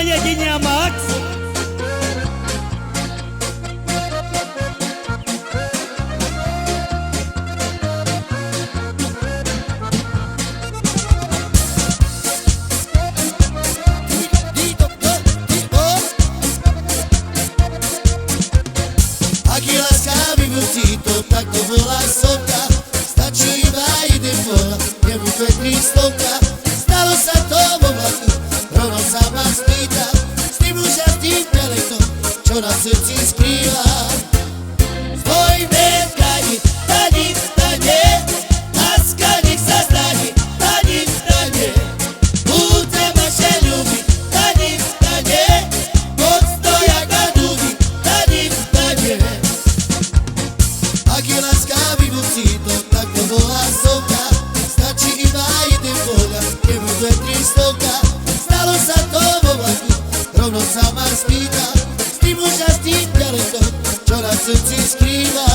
jedine Max. Aký láskavý vúcito, tak to bola sovka. Stačí iba jeden bola, nebuď vetrí stovka. Stalo sa to vo vlaku, rovno sa ma spýta. S tým už a s tým pelektom, čo na srdci skrýva. S tvojim bezkraní, na ním stane, láska nech sa stane, na ním stane. Budze vaše ľuby, na ním stane, moc to jak na duby, na ním stane. Aký láskavý vúcito, tak to bola sovka. Stačí iba jeden pohľad, nebuď vetrí stovka. Stalo sa to vo vlaku, rovno sa ma spýta. S tým už a s tým ďalekom, čo na srdci skrýva.